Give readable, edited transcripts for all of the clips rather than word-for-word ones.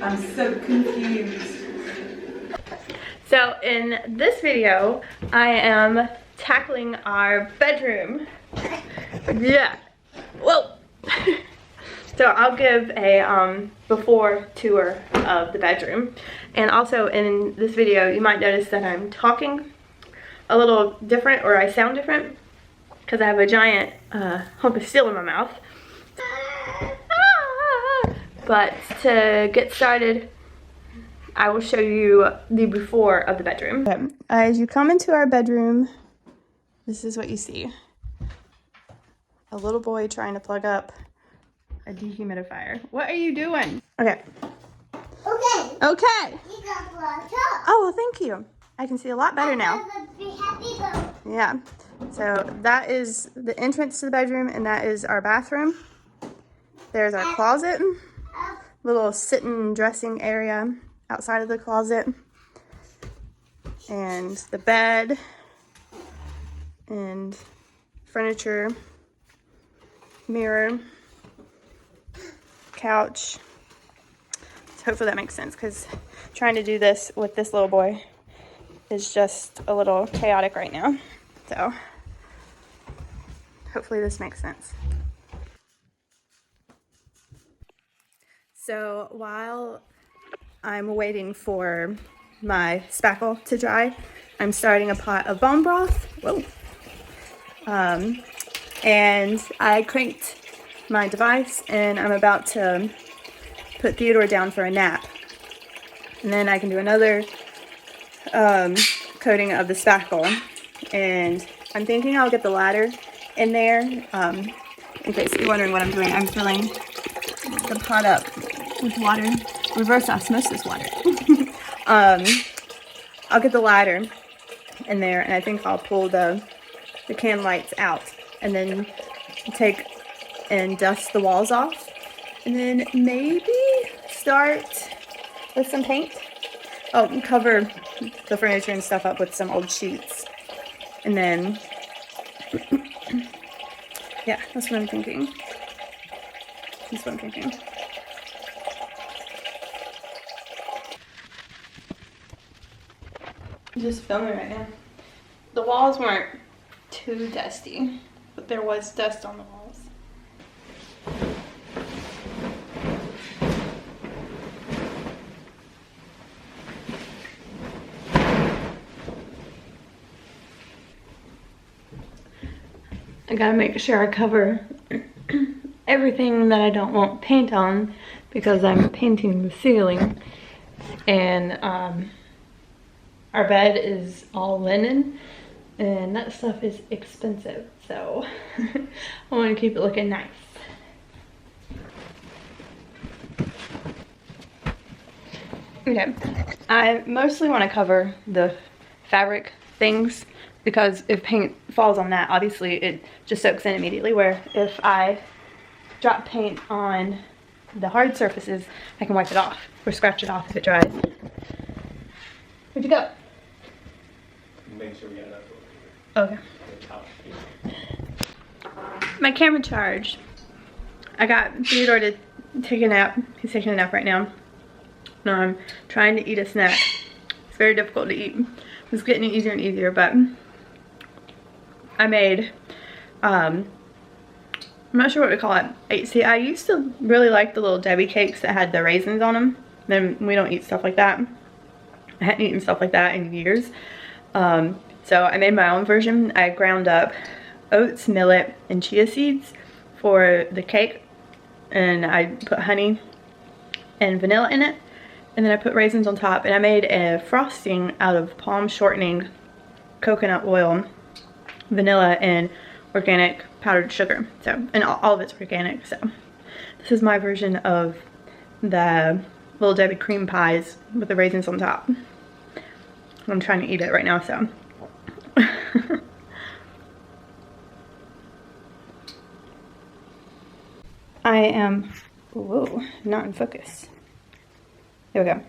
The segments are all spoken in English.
I'm so confused. So in this video, I am tackling our bedroom. Yeah. Whoa. So I'll give a before tour of the bedroom. And also in this video, you might notice that I'm talking a little different, or I sound different, because I have a giant hunk of steel in my mouth. But to get started, I will show you the before of the bedroom. Okay. As you come into our bedroom, this is what you see. A little boy trying to plug up a dehumidifier. What are you doing? Okay. Okay. Okay. You got plugged up. Oh, well, thank you. I can see a lot better now. Be happy though. Yeah. So that is the entrance to the bedroom, and that is our bathroom. There's our closet. Little sitting dressing area outside of the closet. And the bed. And furniture. Mirror. Couch. So hopefully that makes sense, because trying to do this with this little boy is just a little chaotic right now. So hopefully this makes sense. So while I'm waiting for my spackle to dry, I'm starting a pot of bone broth. Whoa. And I cranked my device, and I'm about to put Theodore down for a nap. And then I can do another coating of the spackle. And I'm thinking I'll get the ladder in there. In case you're wondering what I'm doing, I'm filling the pot up with water, reverse osmosis water. I'll get the ladder in there, and I think I'll pull the can lights out, and then take and dust the walls off, and then maybe start with some paint. Oh, and cover the furniture and stuff up with some old sheets, and then yeah, that's what I'm thinking. That's what I'm thinking. Just filming right now. The walls weren't too dusty, but there was dust on the walls. I gotta make sure I cover everything that I don't want paint on, because I'm painting the ceiling, and our bed is all linen, and that stuff is expensive, so I want to keep it looking nice. Okay, I mostly want to cover the fabric things, because if paint falls on that, obviously it just soaks in immediately, where if I drop paint on the hard surfaces, I can wipe it off or scratch it off if it dries. Where'd you go? Make sure we got enough. Okay. My camera charged. I got Theodore to take a nap. He's taking a nap right now. Now I'm trying to eat a snack. It's very difficult to eat. It's getting easier and easier, but I made, I'm not sure what to call it. See, I used to really like the little Debbie cakes that had the raisins on them. Then we don't eat stuff like that. I hadn't eaten stuff like that in years. So I made my own version. I ground up oats, millet, and chia seeds for the cake, and I put honey and vanilla in it, and then I put raisins on top, and I made a frosting out of palm shortening, coconut oil, vanilla, and organic powdered sugar. So, and all of it's organic. So this is my version of the Little Debbie cream pies with the raisins on top. I'm trying to eat it right now, so. I am, whoa, not in focus. There we go.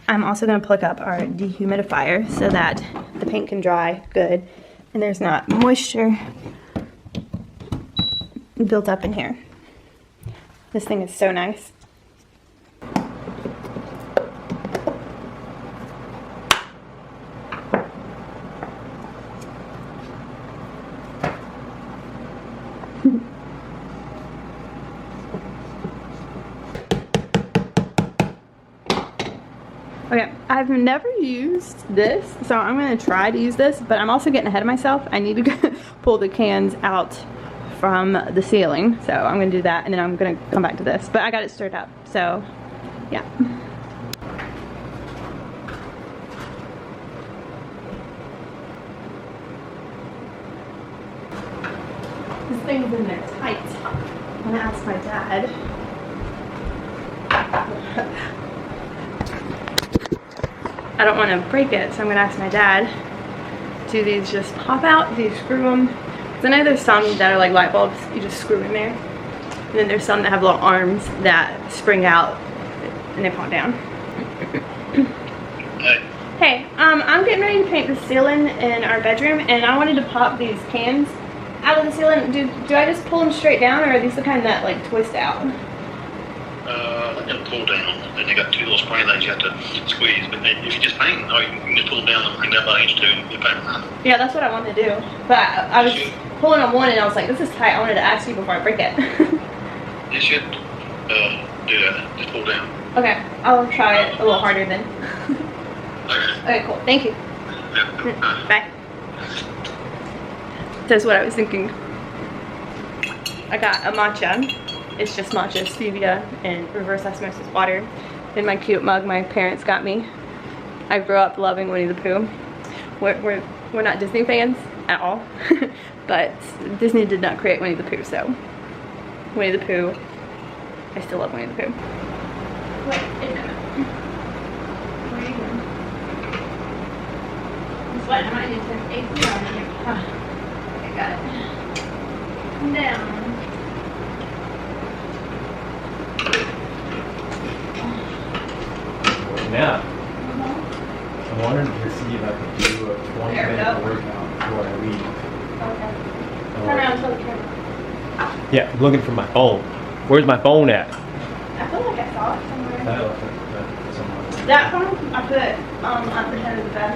I'm also going to plug up our dehumidifier so that the paint can dry good and there's not moisture built up in here. This thing is so nice. Okay, I've never used this, so I'm gonna try to use this, but I'm also getting ahead of myself. I need to go pull the cans out from the ceiling, so I'm gonna do that, and then I'm gonna come back to this. But I got it stirred up, so yeah. This thing's in there tight. I'm gonna ask my dad. I don't want to break it, so I'm gonna ask my dad. Do these just pop out? Do you screw them? Because I know there's some that are like light bulbs, you just screw in there. And then there's some that have little arms that spring out and they pop down. Hey, I'm getting ready to paint the ceiling in our bedroom, and I wanted to pop these cans out of the ceiling. Do I just pull them straight down, or are these the kind that like twist out? They got to pull down, and they got two little spring things you have to squeeze. But if you just paint, or you can just pull them down and bring that by inch two, and you paint them. Yeah, that's what I wanted to do. But I was pulling on one, and I was like, this is tight. I wanted to ask you before I break it. You should do that. Just pull down. Okay, I'll try it a little harder then. Okay. Okay, cool. Thank you. Yeah. Bye. That's what I was thinking. I got a matcha. It's just matcha, stevia, and reverse osmosis water. In my cute mug my parents got me. I grew up loving Winnie the Pooh. We're not Disney fans at all, but Disney did not create Winnie the Pooh, so Winnie the Pooh, I still love Winnie the Pooh. Wait a minute. Where are you going? I'm sweating. I might need to turn AC on here. Okay, got it. Come down. Now, I'm wondering to see if I can do a 20-minute workout before I leave. Okay. Turn around and show the camera. Yeah, I'm looking for my phone. Where's my phone at? I feel like I saw it somewhere. Somewhere. That phone I put at the head of the bed.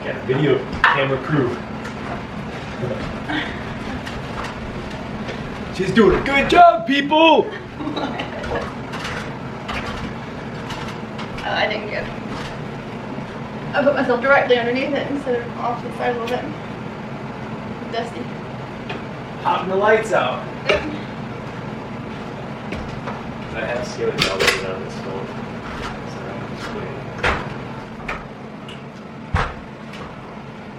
Got a video camera crew. She's doing a good job, people! I didn't get it. I put myself directly underneath it instead of off to the side a little bit. Dusty. Popping the lights out. I have scaling elevated on this phone. So I'm just waiting.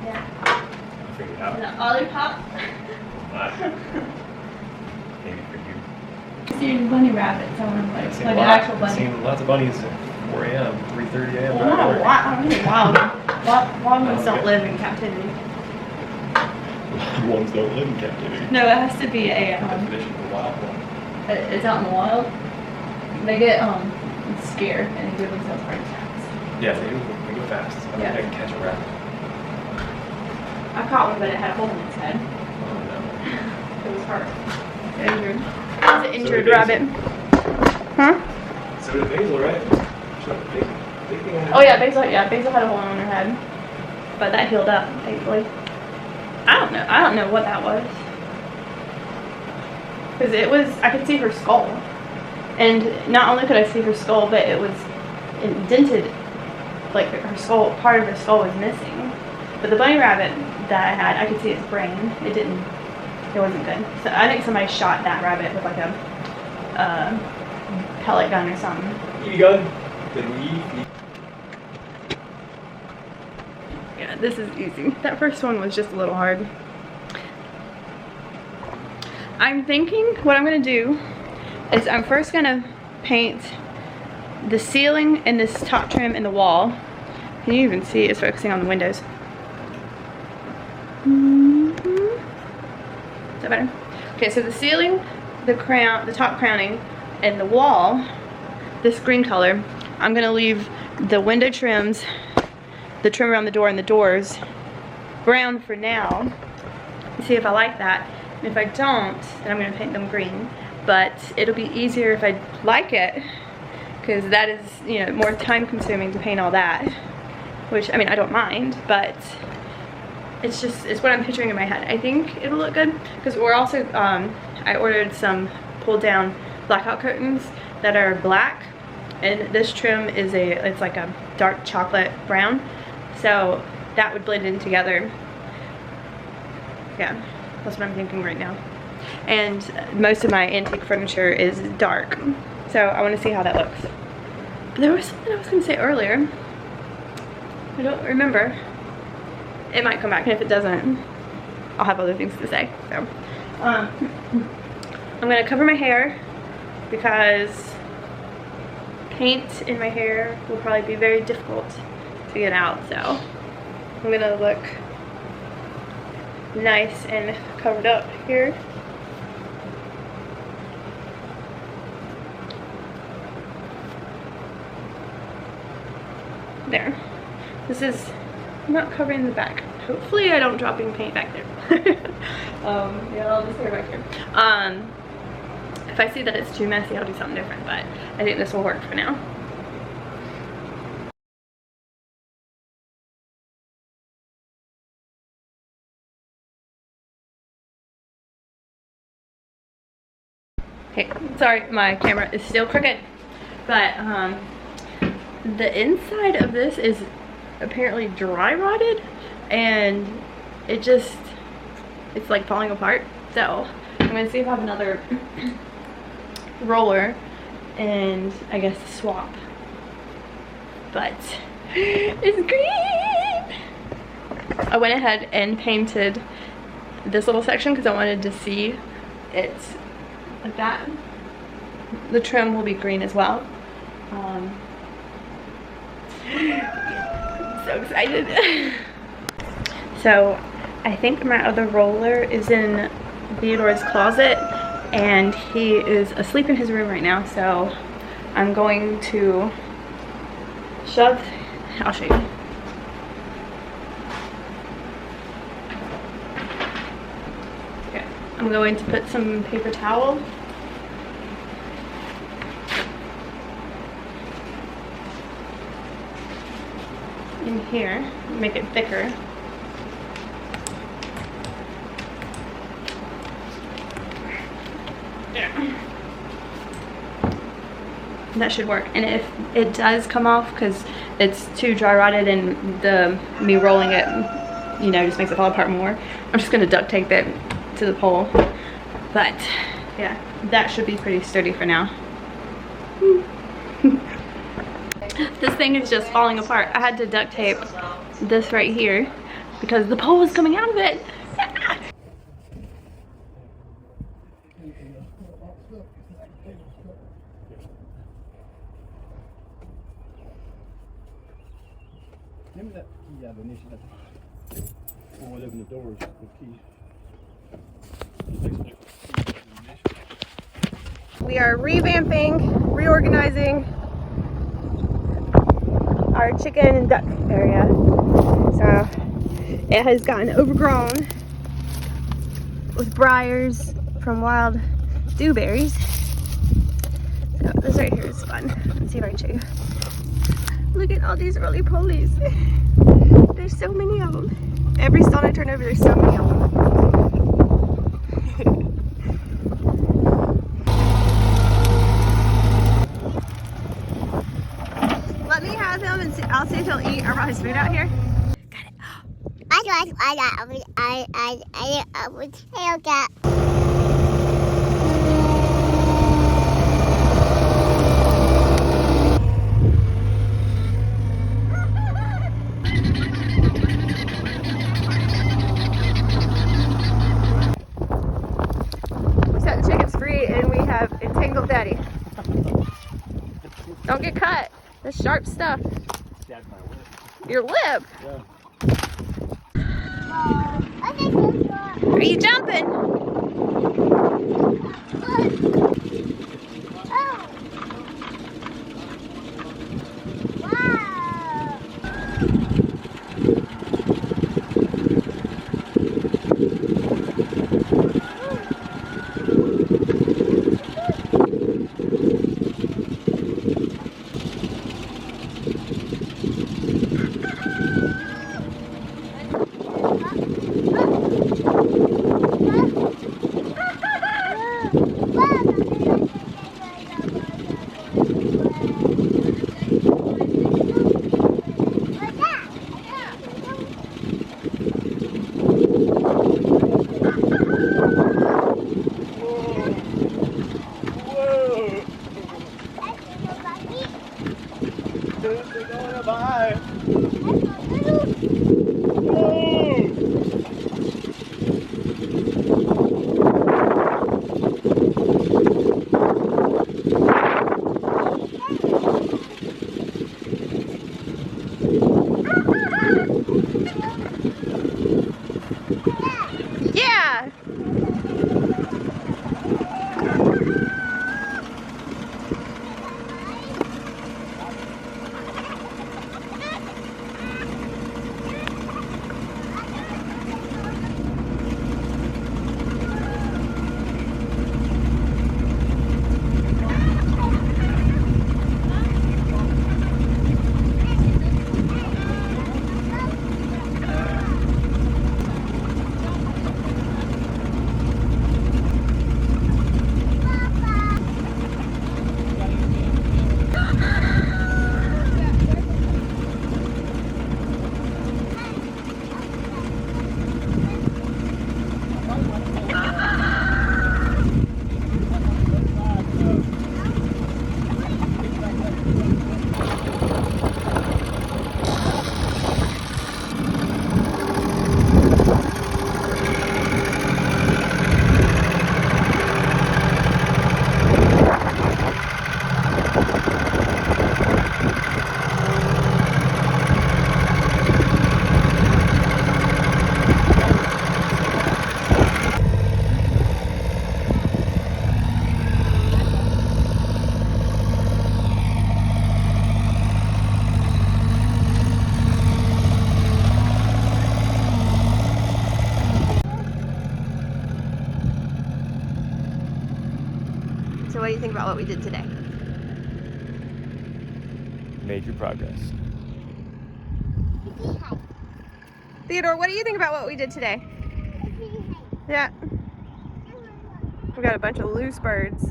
Yeah. I'll figure it out. And the Olipop. Maybe for you. Seeing bunny rabbits on them, like I've seen an a lot. actual I've bunny. seen lots of bunnies at 4 a.m., 3:30 a.m. Well, not wild. Wild ones don't live in captivity. Ones don't live in captivity. No, it has to be a Definition of a wild one. it's out in the wild. They get scared and give themselves heart attacks. Yeah, they do. They go fast. I Yeah. think I can catch a rabbit. I caught one, but it had a hole in its head. Oh no. It was hurt. Injured. It's an injured So rabbit. Huh? So did Basil, right? Big thing on her Oh yeah, head. Basil had a hole on her head, but that healed up, thankfully. I don't know what that was, because I could see her skull, and not only could I see her skull, but it was indented, like her skull, part of her skull was missing. But the bunny rabbit that I had, I could see its brain. It wasn't good. So I think somebody shot that rabbit with like a pellet gun or something. BB gun. Did we eat? Yeah, this is easy. That first one was just a little hard. I'm thinking what I'm gonna do is I'm first gonna paint the ceiling and this top trim and the wall. Can you even see it's focusing on the windows? Is that better? Okay, so the ceiling, the top crowning, and the wall, this green color, I'm gonna leave the window trims, the trim around the door and the doors brown for now. See if I like that. And if I don't, then I'm gonna paint them green. But it'll be easier if I like it, because that is, you know, more time consuming to paint all that. Which, I mean, I don't mind, but it's what I'm picturing in my head. I think it'll look good, because we're also, I ordered some pull down blackout curtains that are black, and this trim is it's like a dark chocolate brown, so that would blend in together. Yeah, that's what I'm thinking right now. And most of my antique furniture is dark, so I want to see how that looks. But there was something I was going to say earlier. I don't remember. It might come back, and if it doesn't, I'll have other things to say. So I'm going to cover my hair because paint in my hair will probably be very difficult to get out, so I'm going to look nice and covered up here. There. This is not covering the back. Hopefully I don't drop any paint back there. Yeah, I'll just put it back here. If I see that it's too messy, I'll do something different, but I think this will work for now. Okay, sorry, my camera is still crooked, but the inside of this is apparently dry rotted, and it's like falling apart. So I'm gonna see if I have another roller and I guess swap, but it's green. I went ahead and painted this little section because I wanted to see it like that. The trim will be green as well. I'm so excited. So I think my other roller is in Theodore's closet, and he is asleep in his room right now, so I'm going to shove, I'll show you. Okay, I'm going to put some paper towel in here, make it thicker. That should work. And if it does come off because it's too dry rotted and me rolling it, you know, just makes it fall apart more, I'm just gonna duct tape it to the pole. But yeah, that should be pretty sturdy for now. This thing is just falling apart. I had to duct tape this right here because the pole was coming out of it. Remember that key out initially had to open the doors, the key. We are revamping, reorganizing our chicken and duck area. So it has gotten overgrown with briars from wild dewberries. So this right here is fun. Let's see if I can show you. Look at all these roly-polies. There's so many of them. Every stone I turn over, there's so many of them. Let me have him and see, I'll see if he'll eat. I brought his food out here. Got it. I would tail that. Entangled Daddy. Don't get cut. That's sharp stuff. Your lip? Yeah. Are you jumping? So what do you think about what we did today? Major progress. Theodore, what do you think about what we did today? Yeah. We got a bunch of loose birds.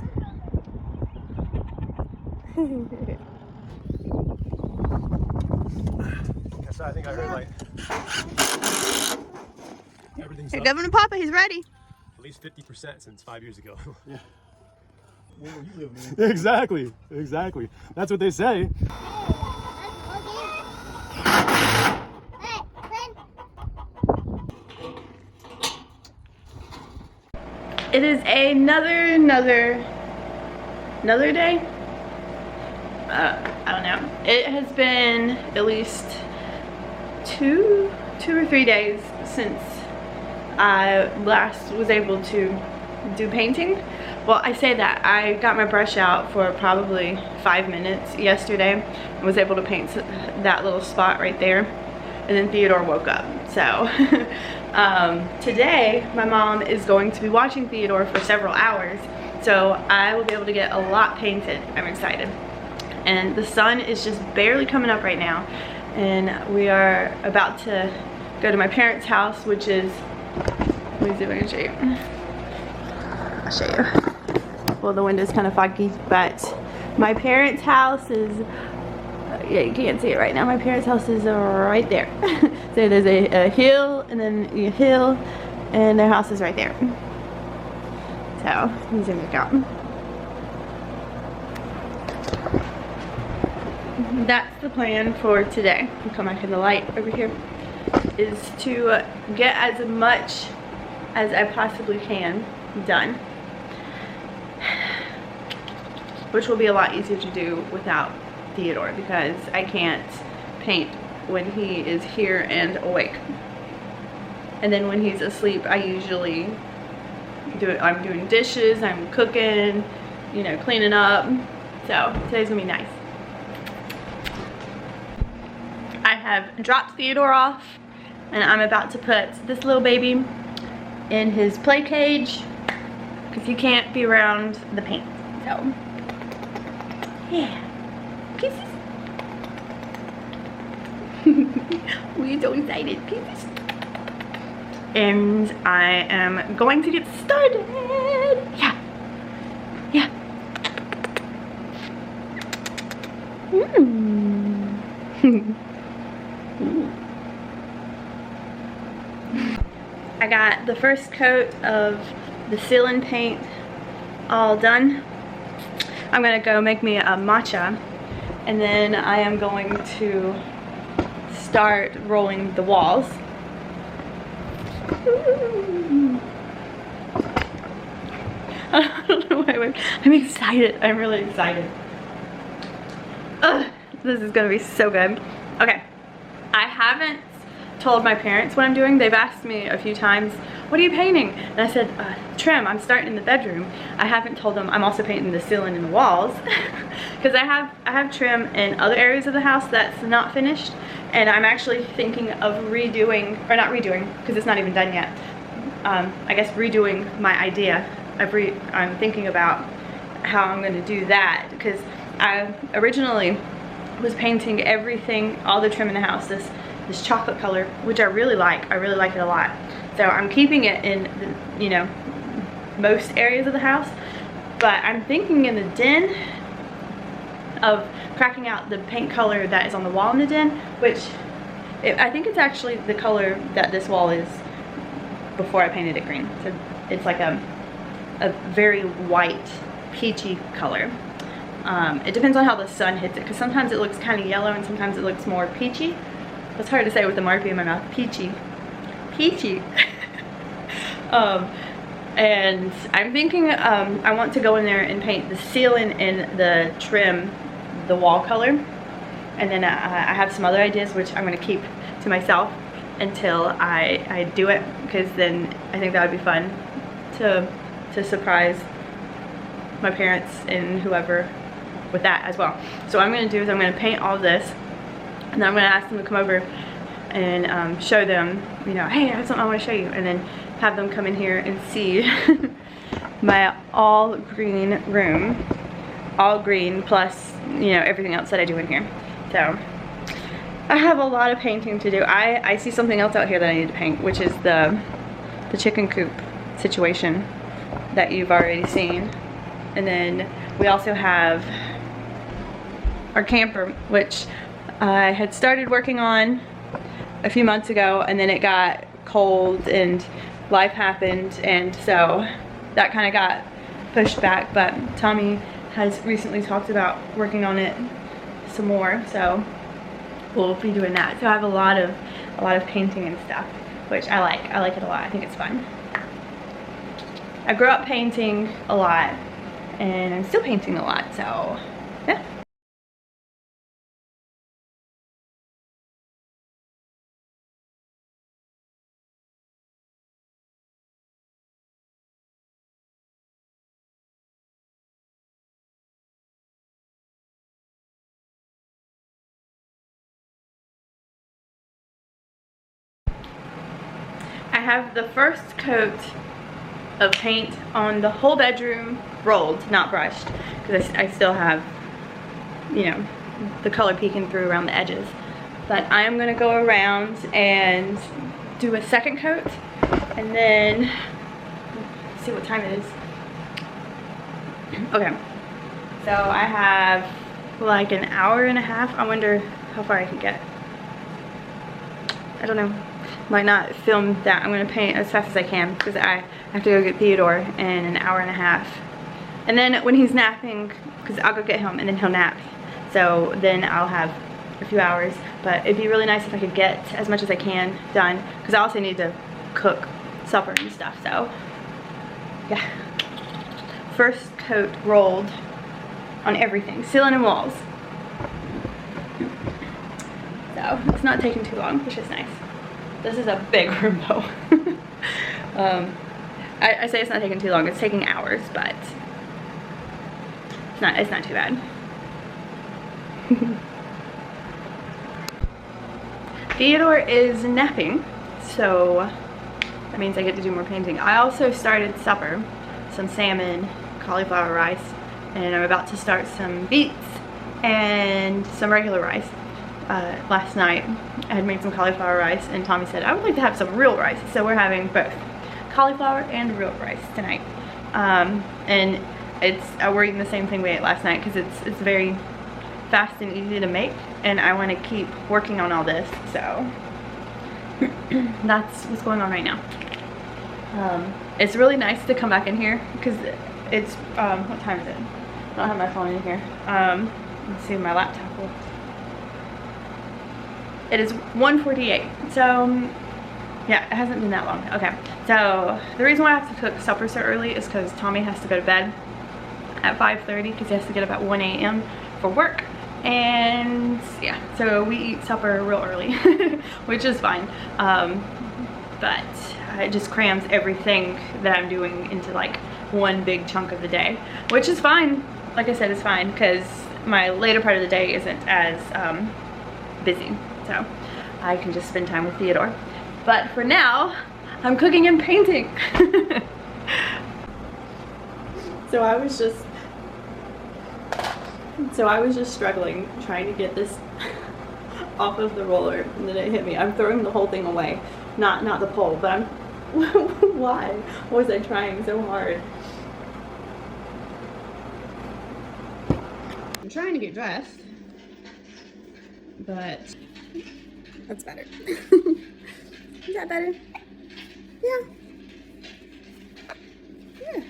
So I think I heard like everything's Here, up Governor Papa, he's ready. at least 50% since 5 years ago. Yeah. Where were you living? Exactly. That's what they say. It is another day. I don't know. It has been at least two or 3 days since I last was able to do painting. Well, I say that. I got my brush out for probably 5 minutes yesterday and was able to paint that little spot right there. And then Theodore woke up. So today my mom is going to be watching Theodore for several hours. So I will be able to get a lot painted. I'm excited. And the sun is just barely coming up right now. And we are about to go to my parents' house, which is, let me see if I can show you. I'll show you. Well, the window's kind of foggy, but my parents' house is, yeah, you can't see it right now. My parents' house is right there. So there's a hill and then a hill, and their house is right there. So, let me zoom it out. That's the plan for today. I'll come back in the light over here. Is to get as much as I possibly can done, which will be a lot easier to do without Theodore, because I can't paint when he is here and awake. And then when he's asleep, I usually I'm doing dishes, I'm cooking, you know, cleaning up. So today's gonna be nice. I have dropped Theodore off, and I'm about to put this little baby in his play cage because he can't be around the paint. So yeah, kisses. We're so excited, kisses. And I am going to get started. Yeah. I got the first coat of the ceiling paint all done. I'm gonna go make me a matcha, and then I am going to start rolling the walls. I don't know why I'm excited. I'm really excited. Ugh, this is gonna be so good. Okay, I haven't told my parents what I'm doing. They've asked me a few times, what are you painting? And I said, trim. I'm starting in the bedroom. I haven't told them I'm also painting the ceiling and the walls because I have trim in other areas of the house that's not finished, and I'm actually thinking of redoing, or not redoing because it's not even done yet, I guess redoing my idea. I'm thinking about how I'm going to do that, because I originally was painting everything, all the trim in the house, this chocolate color, which I really like. I really like it a lot. So I'm keeping it in the, you know, most areas of the house, but I'm thinking in the den of cracking out the paint color that is on the wall in the den, which I think it's actually the color that this wall is before I painted it green. So it's like a very white, peachy color. It depends on how the sun hits it, because sometimes it looks kind of yellow and sometimes it looks more peachy. It's hard to say with the Marpy in my mouth. Peachy. And I'm thinking I want to go in there and paint the ceiling and the trim, the wall color. And then I have some other ideas which I'm going to keep to myself until I do it, because then I think that would be fun to surprise my parents and whoever with that as well. So what I'm going to do is I'm going to paint all this, and then I'm going to ask them to come over and show them, you know, hey, I have something I want to show you, and then have them come in here and see my all green room. All green plus, you know, everything else that I do in here. So I have a lot of painting to do. I see something else out here that I need to paint, which is the chicken coop situation that you've already seen. And then we also have our camper, which I had started working on a few months ago, and then it got cold and life happened, and so that kind of got pushed back. But Tommy has recently talked about working on it some more, so we'll be doing that. So I have a lot of painting and stuff, which I like. I like it a lot. I think it's fun. I grew up painting a lot, and I'm still painting a lot, so yeah. I have the first coat of paint on the whole bedroom rolled, not brushed, because I still have, you know, the color peeking through around the edges. But I am gonna go around and do a second coat, and then see what time it is. Okay, so I have like an hour and a half. I wonder how far I can get. I don't know. Might not film that. I'm gonna paint as fast as I can because I have to go get Theodore in an hour and a half. And then when he's napping, because I'll go get him and then he'll nap. So then I'll have a few hours. But it'd be really nice if I could get as much as I can done, because I also need to cook supper and stuff. So yeah. First coat rolled on everything, ceiling and walls. So it's not taking too long, which is nice. This is a big room though. I say it's not taking too long, it's taking hours, but it's not too bad. Theodore is napping, so that means I get to do more painting. I also started supper, some salmon, cauliflower rice, and I'm about to start some beets and some regular rice. Last night I had made some cauliflower rice, and Tommy said I would like to have some real rice, so we're having both cauliflower and real rice tonight. And we're eating the same thing we ate last night because it's very fast and easy to make, and I want to keep working on all this, so that's what's going on right now. It's really nice to come back in here because it's what time is it? I don't have my phone in here. Let's see, my laptop will. It is 1:48, so yeah, it hasn't been that long. Okay, so the reason why I have to cook supper so early is because Tommy has to go to bed at 5:30 because he has to get up at 1 a.m. for work. And yeah, so we eat supper real early, which is fine. But it just crams everything that I'm doing into like one big chunk of the day, which is fine. Like I said, it's fine because my later part of the day isn't as busy. So I can just spend time with Theodore. But for now, I'm cooking and painting. So I was just struggling trying to get this off of the roller, and then it hit me. I'm throwing the whole thing away. Not the pole, but I'm why was I trying so hard? I'm trying to get dressed, but that's better. Is that better? Yeah. Yeah.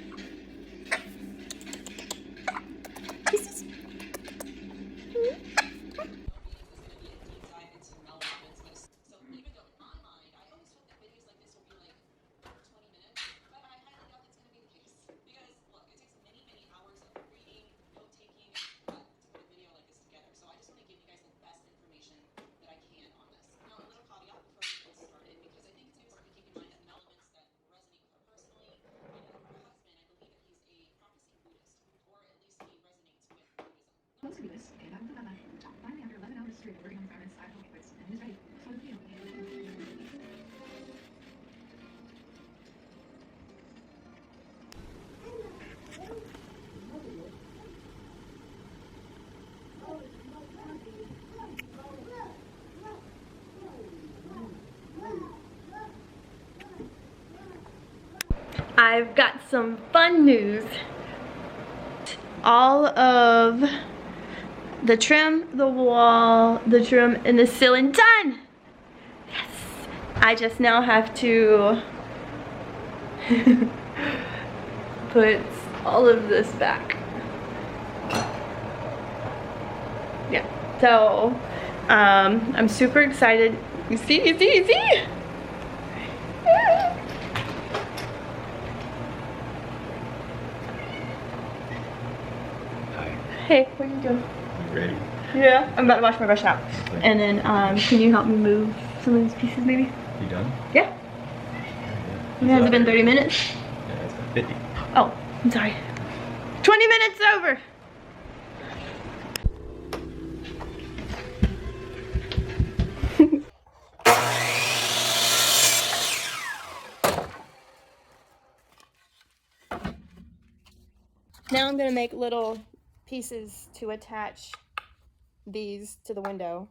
Kisses. I've got some fun news. All of the trim, the wall, the trim, and the ceiling done. Yes. I just now have to put all of this back. Yeah. So I'm super excited. You see? Hey, what are you doing? You ready? Yeah, I'm about to wash my brush out. And then, can you help me move some of these pieces, maybe? You done? Yeah. Has it been 30 minutes? Yeah, it's been 50. Oh, I'm sorry. 20 minutes over! Now I'm gonna make little pieces to attach these to the window.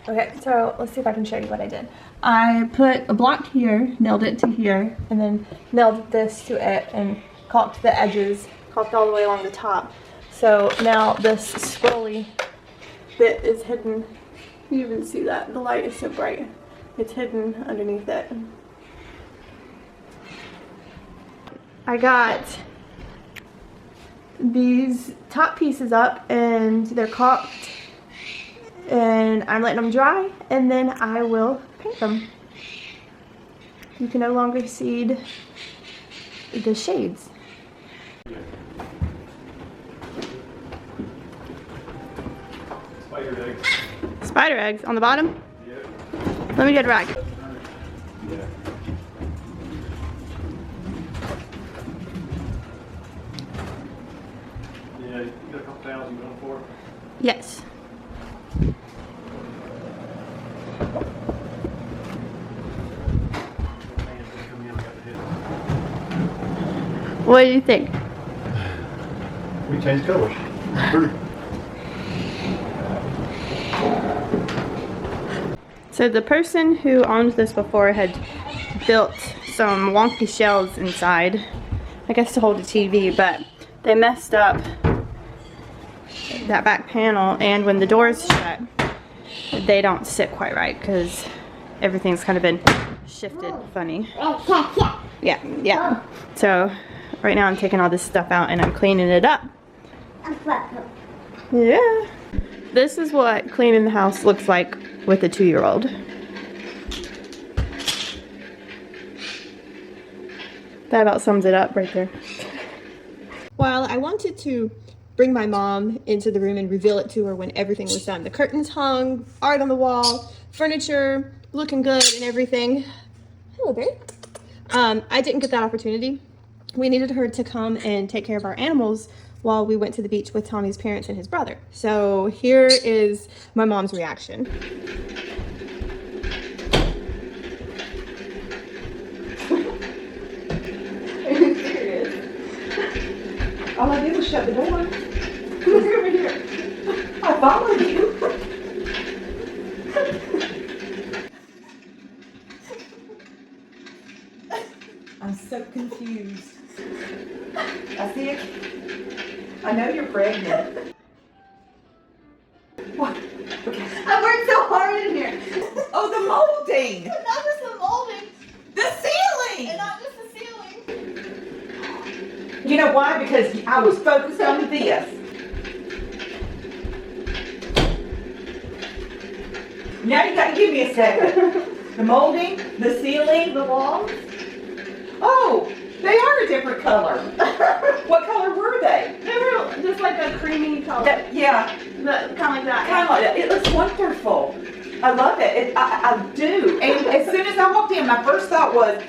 Okay, so let's see if I can show you what I did. I put a block here, nailed it to here, and then nailed this to it and caulked the edges, caulked all the way along the top. So now this scrolly bit is hidden. You even see that, the light is so bright. It's hidden underneath it. I got these top pieces up and they're caulked. And I'm letting them dry, and then I will paint them. You can no longer see the shades. Spider eggs. Spider eggs on the bottom? Yeah. Let me get a rag. Yeah. Yeah, you got a couple thousand going for it. Yes. What do you think? We changed colors. So the person who owned this before had built some wonky shelves inside, I guess to hold a TV, but they messed up that back panel, and when the doors shut, they don't sit quite right because everything's kind of been shifted funny. Yeah. So right now I'm taking all this stuff out and I'm cleaning it up. Yeah. This is what cleaning the house looks like with a 2-year-old. That about sums it up right there. While I wanted to bring my mom into the room and reveal it to her when everything was done, the curtains hung, art on the wall, furniture looking good and everything. Hello, babe. I didn't get that opportunity. We needed her to come and take care of our animals while we went to the beach with Tommy's parents and his brother. So here is my mom's reaction. Are you serious? All I did was shut the door. Look over here. I followed you. I'm so confused. I see it. I know you're pregnant. What? Okay. I worked so hard in here. Oh, the molding. Not just the molding, The ceiling. and not just the ceiling. You know why? Because I was focused on this. Now you gotta give me a second. The molding, the ceiling, the walls. Oh, they are a different color. What color were they? They were just like a creamy color. Yeah, Kind of like that. kind of like that. It looks wonderful. I love it. I do. And as soon as I walked in, my first thought was,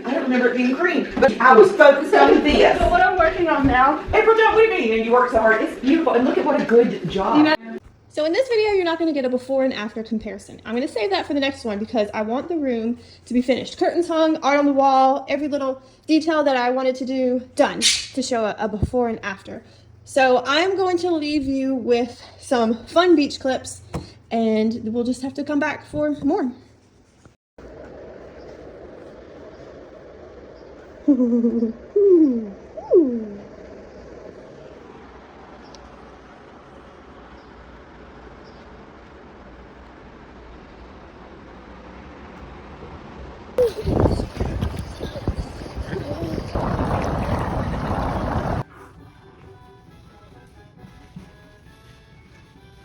I don't remember it being green, but I was focused on this. So what I'm working on now, AprilDawn, what do you mean? And you work so hard. It's beautiful. And look at what a good job. you know, So in this video, you're not going to get a before and after comparison. I'm going to save that for the next one because I want the room to be finished. Curtains hung, art on the wall, every little detail that I wanted to do, done, to show a before and after. So I'm going to leave you with some fun beach clips, and we'll just have to come back for more.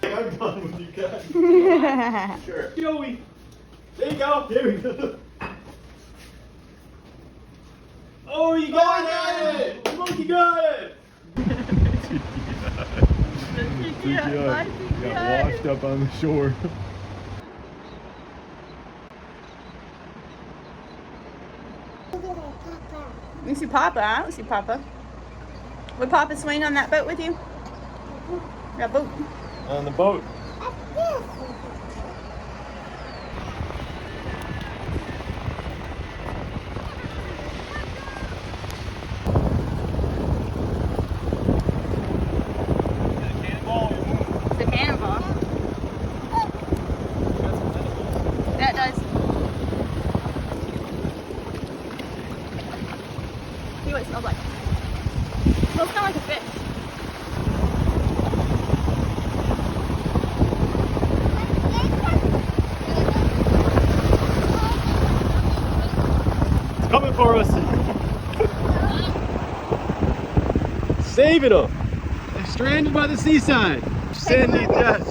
I'm done with you guys. Sure. Joey. There you go. There we go. Oh, you got it! The monkey got it! Got washed up on the shore. You see Papa? I don't see Papa. Would Papa swing on that boat with you? That boat? On the boat. It's a cannonball. That does. See what it smells like. It smells kind of like a fish. Coming for us. Saving them. They're stranded by the seaside. Sandy death.